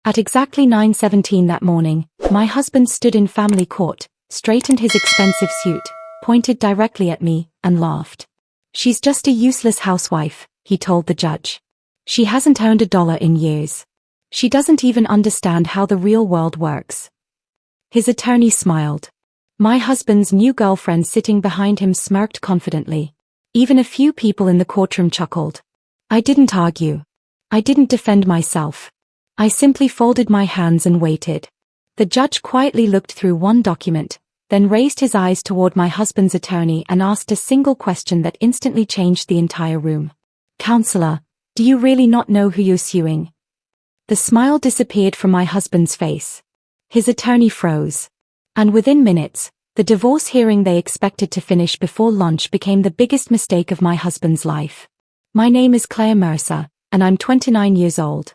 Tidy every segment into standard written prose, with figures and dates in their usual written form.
At exactly 9:17 that morning, my husband stood in family court, straightened his expensive suit, pointed directly at me, and laughed. "She's just a useless housewife," he told the judge. "She hasn't earned $1 in years. She doesn't even understand how the real world works." His attorney smiled. My husband's new girlfriend sitting behind him smirked confidently. Even a few people in the courtroom chuckled. I didn't argue. I didn't defend myself. I simply folded my hands and waited. The judge quietly looked through one document, then raised his eyes toward my husband's attorney and asked a single question that instantly changed the entire room. "Counselor, do you really not know who you're suing?" The smile disappeared from my husband's face. His attorney froze. And within minutes, the divorce hearing they expected to finish before lunch became the biggest mistake of my husband's life. My name is Claire Mercer, and I'm 29 years old.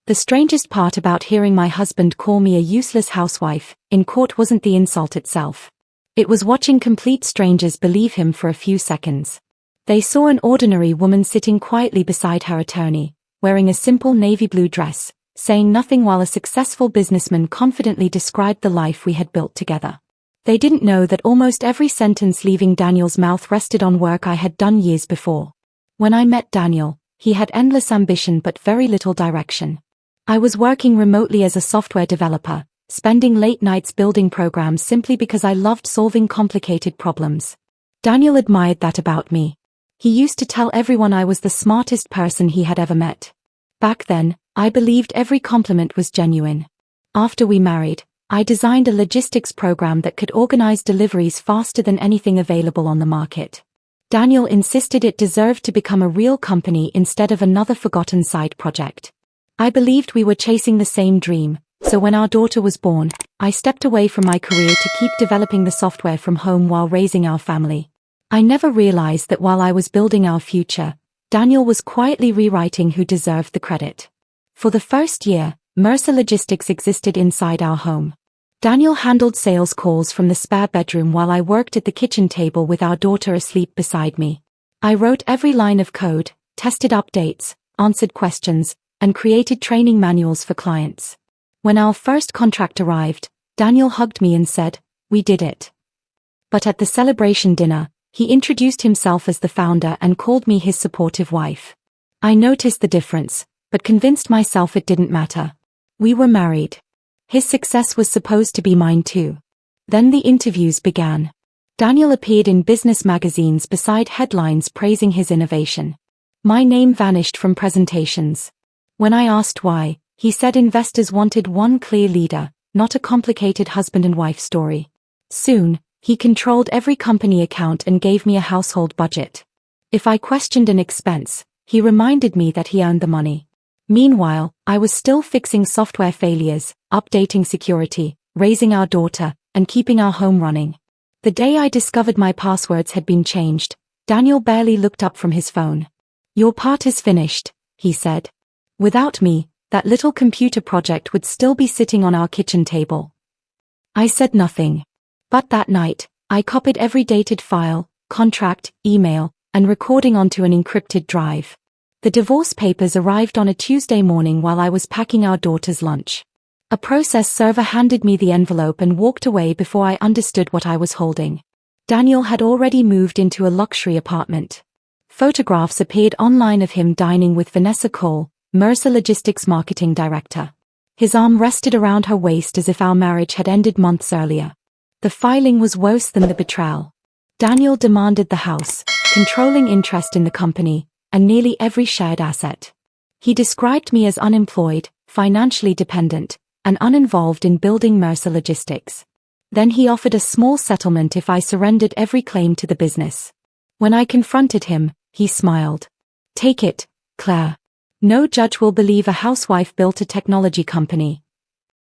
The strangest part about hearing my husband call me a useless housewife in court wasn't the insult itself. It was watching complete strangers believe him for a few seconds. They saw an ordinary woman sitting quietly beside her attorney, wearing a simple navy blue dress, saying nothing while a successful businessman confidently described the life we had built together. They didn't know that almost every sentence leaving Daniel's mouth rested on work I had done years before. When I met Daniel, he had endless ambition but very little direction. I was working remotely as a software developer, spending late nights building programs simply because I loved solving complicated problems. Daniel admired that about me. He used to tell everyone I was the smartest person he had ever met. Back then, I believed every compliment was genuine. After we married, I designed a logistics program that could organize deliveries faster than anything available on the market. Daniel insisted it deserved to become a real company instead of another forgotten side project. I believed we were chasing the same dream, so when our daughter was born, I stepped away from my career to keep developing the software from home while raising our family. I never realized that while I was building our future, Daniel was quietly rewriting who deserved the credit. For the first year, Mercer Logistics existed inside our home. Daniel handled sales calls from the spare bedroom while I worked at the kitchen table with our daughter asleep beside me. I wrote every line of code, tested updates, answered questions, and created training manuals for clients. When our first contract arrived, Daniel hugged me and said, "We did it." But at the celebration dinner, he introduced himself as the founder and called me his supportive wife. I noticed the difference, but convinced myself it didn't matter. We were married. His success was supposed to be mine too. Then the interviews began. Daniel appeared in business magazines beside headlines praising his innovation. My name vanished from presentations. When I asked why, he said investors wanted one clear leader, not a complicated husband and wife story. Soon, he controlled every company account and gave me a household budget. If I questioned an expense, he reminded me that he earned the money. Meanwhile, I was still fixing software failures, updating security, raising our daughter, and keeping our home running. The day I discovered my passwords had been changed, Daniel barely looked up from his phone. "Your part is finished," he said. Without me, that little computer project would still be sitting on our kitchen table. I said nothing. But that night, I copied every dated file, contract, email, and recording onto an encrypted drive. The divorce papers arrived on a Tuesday morning while I was packing our daughter's lunch. A process server handed me the envelope and walked away before I understood what I was holding. Daniel had already moved into a luxury apartment. Photographs appeared online of him dining with Vanessa Cole, Mercer Logistics marketing director. His arm rested around her waist as if our marriage had ended months earlier. The filing was worse than the betrayal. Daniel demanded the house, controlling interest in the company, and nearly every shared asset. He described me as unemployed, financially dependent, and uninvolved in building Mercer Logistics. Then he offered a small settlement if I surrendered every claim to the business. When I confronted him, he smiled. "Take it, Claire. No judge will believe a housewife built a technology company."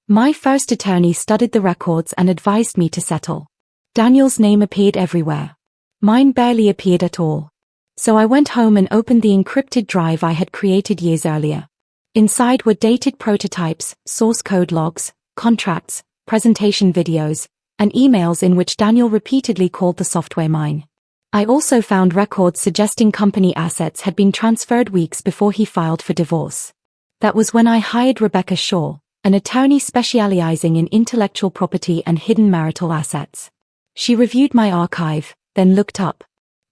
My first attorney studied the records and advised me to settle. Daniel's name appeared everywhere. Mine barely appeared at all. So I went home and opened the encrypted drive I had created years earlier. Inside were dated prototypes, source code logs, contracts, presentation videos, and emails in which Daniel repeatedly called the software mine. I also found records suggesting company assets had been transferred weeks before he filed for divorce. That was when I hired Rebecca Shaw, an attorney specializing in intellectual property and hidden marital assets. She reviewed my archive, then looked up.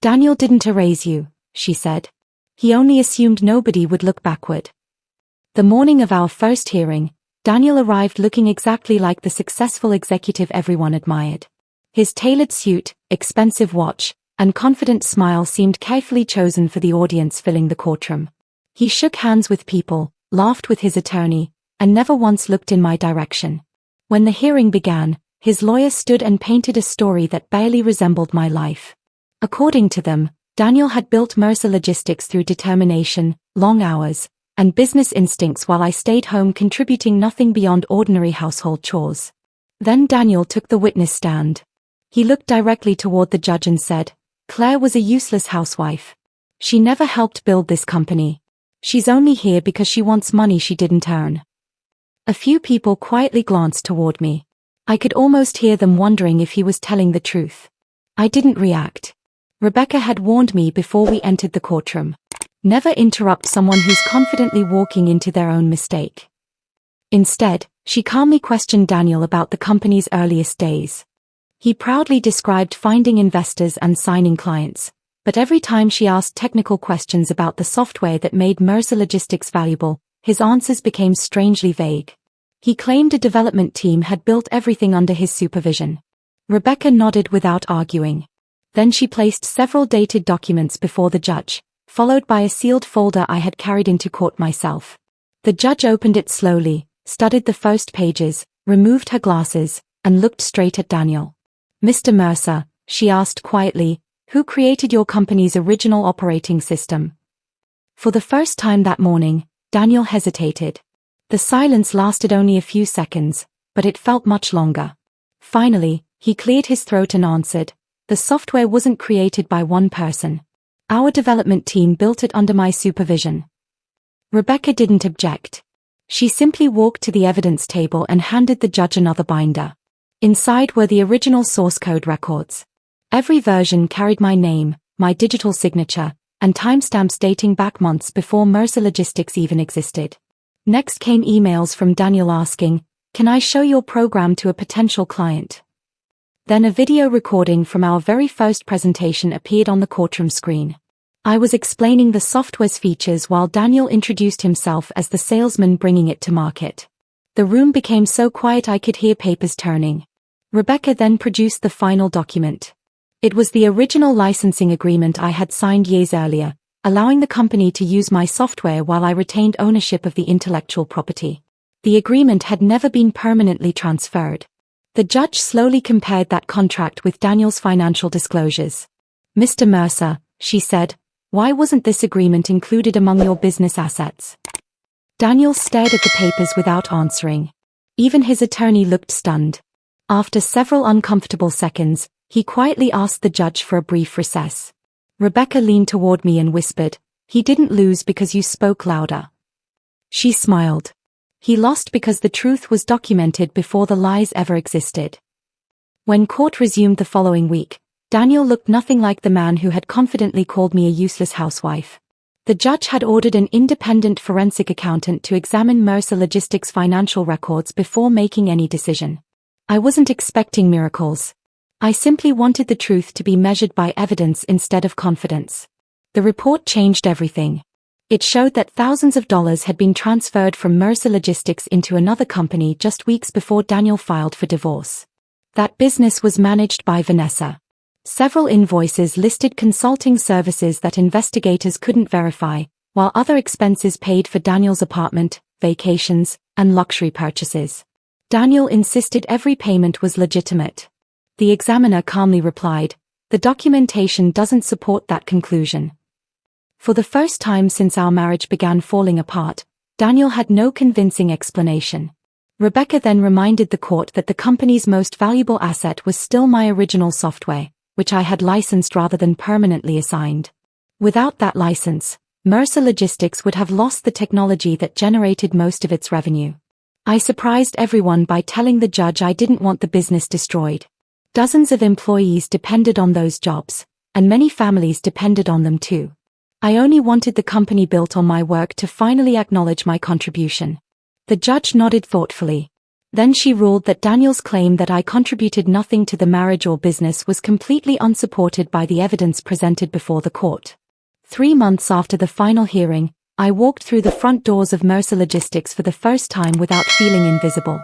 Daniel didn't erase you, she said. He only assumed nobody would look backward. The morning of our first hearing, Daniel arrived looking exactly like the successful executive everyone admired. His tailored suit, expensive watch, and confident smile seemed carefully chosen for the audience filling the courtroom. He shook hands with people, laughed with his attorney, and never once looked in my direction. When the hearing began, his lawyer stood and painted a story that barely resembled my life. According to them, Daniel had built Mercer Logistics through determination, long hours, and business instincts while I stayed home contributing nothing beyond ordinary household chores. Then Daniel took the witness stand. He looked directly toward the judge and said, "Claire was a useless housewife. She never helped build this company. She's only here because she wants money she didn't earn." A few people quietly glanced toward me. I could almost hear them wondering if he was telling the truth. I didn't react. Rebecca had warned me before we entered the courtroom. Never interrupt someone who's confidently walking into their own mistake. Instead, she calmly questioned Daniel about the company's earliest days. He proudly described finding investors and signing clients, but every time she asked technical questions about the software that made Mercer Logistics valuable, his answers became strangely vague. He claimed a development team had built everything under his supervision. Rebecca nodded without arguing. Then she placed several dated documents before the judge, followed by a sealed folder I had carried into court myself. The judge opened it slowly, studied the first pages, removed her glasses, and looked straight at Daniel. "Mr. Mercer," she asked quietly, "who created your company's original operating system?" For the first time that morning, Daniel hesitated. The silence lasted only a few seconds, but it felt much longer. Finally, he cleared his throat and answered, "The software wasn't created by one person. Our development team built it under my supervision." Rebecca didn't object. She simply walked to the evidence table and handed the judge another binder. Inside were the original source code records. Every version carried my name, my digital signature, and timestamps dating back months before Mercer Logistics even existed. Next came emails from Daniel asking, "Can I show your program to a potential client?" Then a video recording from our very first presentation appeared on the courtroom screen. I was explaining the software's features while Daniel introduced himself as the salesman bringing it to market. The room became so quiet I could hear papers turning. Rebecca then produced the final document. It was the original licensing agreement I had signed years earlier, allowing the company to use my software while I retained ownership of the intellectual property. The agreement had never been permanently transferred. The judge slowly compared that contract with Daniel's financial disclosures. "Mr. Mercer," she said, "why wasn't this agreement included among your business assets?" Daniel stared at the papers without answering. Even his attorney looked stunned. After several uncomfortable seconds, he quietly asked the judge for a brief recess. Rebecca leaned toward me and whispered, "He didn't lose because you spoke louder." She smiled. "He lost because the truth was documented before the lies ever existed." When court resumed the following week, Daniel looked nothing like the man who had confidently called me a useless housewife. The judge had ordered an independent forensic accountant to examine Mercer Logistics' financial records before making any decision. I wasn't expecting miracles. I simply wanted the truth to be measured by evidence instead of confidence. The report changed everything. It showed that thousands of dollars had been transferred from Mercer Logistics into another company just weeks before Daniel filed for divorce. That business was managed by Vanessa. Several invoices listed consulting services that investigators couldn't verify, while other expenses paid for Daniel's apartment, vacations, and luxury purchases. Daniel insisted every payment was legitimate. The examiner calmly replied, "The documentation doesn't support that conclusion." For the first time since our marriage began falling apart, Daniel had no convincing explanation. Rebecca then reminded the court that the company's most valuable asset was still my original software, which I had licensed rather than permanently assigned. Without that license, Mercer Logistics would have lost the technology that generated most of its revenue. I surprised everyone by telling the judge I didn't want the business destroyed. Dozens of employees depended on those jobs, and many families depended on them too. I only wanted the company built on my work to finally acknowledge my contribution. The judge nodded thoughtfully. Then she ruled that Daniel's claim that I contributed nothing to the marriage or business was completely unsupported by the evidence presented before the court. 3 months after the final hearing, I walked through the front doors of Mercer Logistics for the first time without feeling invisible.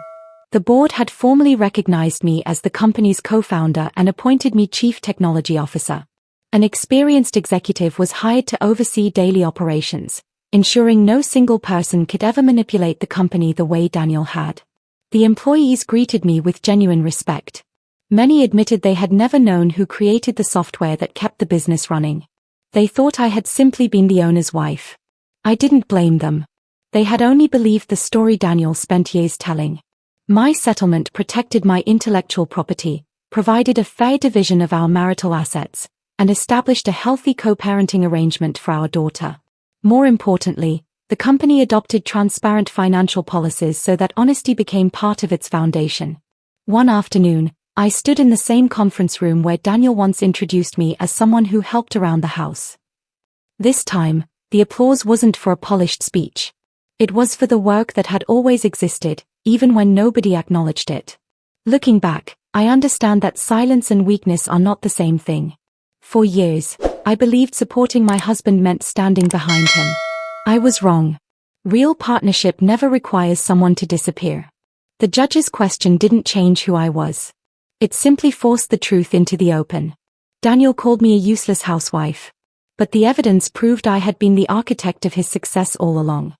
The board had formally recognized me as the company's co-founder and appointed me Chief Technology Officer. An experienced executive was hired to oversee daily operations, ensuring no single person could ever manipulate the company the way Daniel had. The employees greeted me with genuine respect. Many admitted they had never known who created the software that kept the business running. They thought I had simply been the owner's wife. I didn't blame them. They had only believed the story Daniel spent years telling. My settlement protected my intellectual property, provided a fair division of our marital assets, and established a healthy co-parenting arrangement for our daughter. More importantly, the company adopted transparent financial policies so that honesty became part of its foundation. One afternoon, I stood in the same conference room where Daniel once introduced me as someone who helped around the house. This time, the applause wasn't for a polished speech. It was for the work that had always existed, even when nobody acknowledged it. Looking back, I understand that silence and weakness are not the same thing. For years, I believed supporting my husband meant standing behind him. I was wrong. Real partnership never requires someone to disappear. The judge's question didn't change who I was. It simply forced the truth into the open. Daniel called me a useless housewife. But the evidence proved I had been the architect of his success all along.